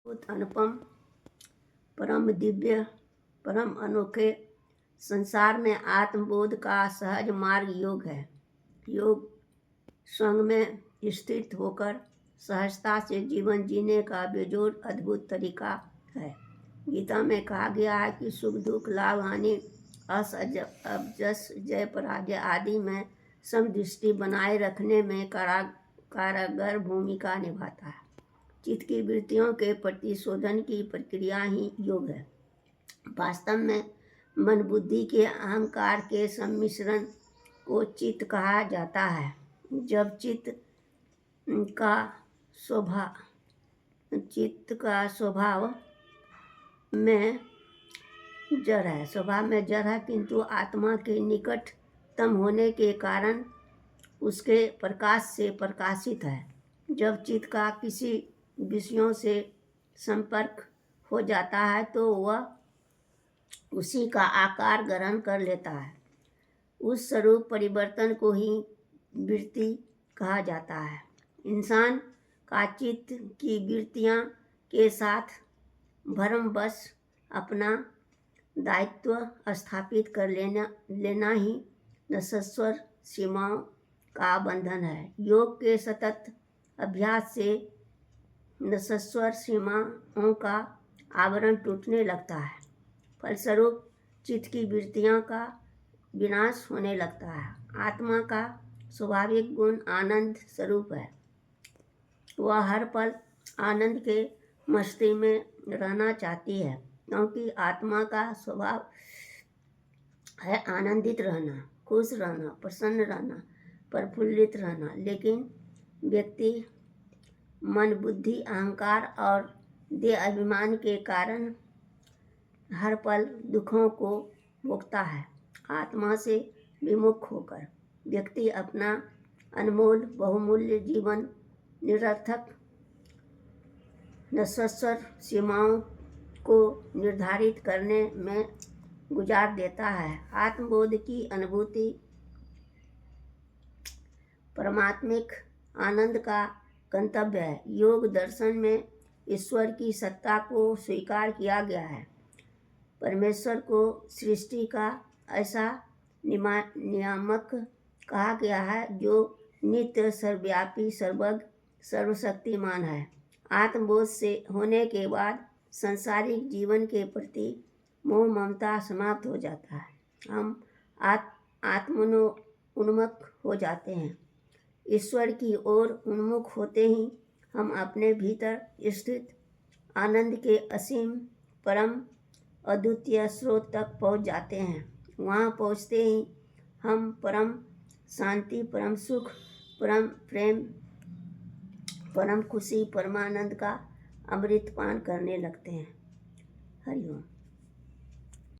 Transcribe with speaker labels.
Speaker 1: बहुत अनुपम, परम दिव्य, परम अनोखे संसार में आत्मबोध का सहज मार्ग योग है। योग स्वयं में स्थित होकर सहजता से जीवन जीने का बेजोड़ अद्भुत तरीका है। गीता में कहा गया है कि सुख दुख लाभ हानि अस अबजस जय पराजय आदि में समदृष्टि बनाए रखने में कारागर भूमिका निभाता है। चित्त की वृत्तियों के प्रतिशोधन की प्रक्रिया ही योग है। वास्तव में मन बुद्धि के अहंकार के सम्मिश्रण को चित्त कहा जाता है। जब चित्त का स्वभाव में जड़ है, किंतु आत्मा के निकटतम होने के कारण उसके प्रकाश से प्रकाशित है। जब चित्त का किसी विषयों से संपर्क हो जाता है तो वह उसी का आकार ग्रहण कर लेता है। उस स्वरूप परिवर्तन को ही वृत्ति कहा जाता है। इंसान का चित्त की वृत्तियां के साथ भ्रमवश अपना दायित्व स्थापित कर लेना ही नश्वर सीमाओं का बंधन है। योग के सतत अभ्यास से नश्वर सीमाओं का आवरण टूटने लगता है। फलस्वरूप चित्त की वृत्तियों का विनाश होने लगता है। आत्मा का स्वाभाविक गुण आनंद स्वरूप है। वह हर पल आनंद के मस्ती में रहना चाहती है, क्योंकि आत्मा का स्वभाव है आनंदित रहना, खुश रहना, प्रसन्न रहना, प्रफुल्लित रहना। लेकिन व्यक्ति मन बुद्धि अहंकार और देह अभिमान के कारण हर पल दुखों को भोगता है। आत्मा से विमुख होकर व्यक्ति अपना अनमोल बहुमूल्य जीवन निरर्थक नश्वर सीमाओं को निर्धारित करने में गुजार देता है। आत्मबोध की अनुभूति परमात्मिक आनंद का गंतव्य है। योग दर्शन में ईश्वर की सत्ता को स्वीकार किया गया है। परमेश्वर को सृष्टि का ऐसा नियामक कहा गया है जो नित्य सर्वव्यापी सर्वज्ञ सर्वशक्तिमान है। आत्मबोध से होने के बाद सांसारिक जीवन के प्रति मोह ममता समाप्त हो जाता है। हम आत्मोन्मुख हो जाते हैं। ईश्वर की ओर उन्मुख होते ही हम अपने भीतर स्थित आनंद के असीम परम अद्वितीय स्रोत तक पहुंच जाते हैं। वहां पहुंचते ही हम परम शांति, परम सुख, परम प्रेम, परम खुशी, परमानंद का अमृत पान करने लगते हैं। हरि ओम।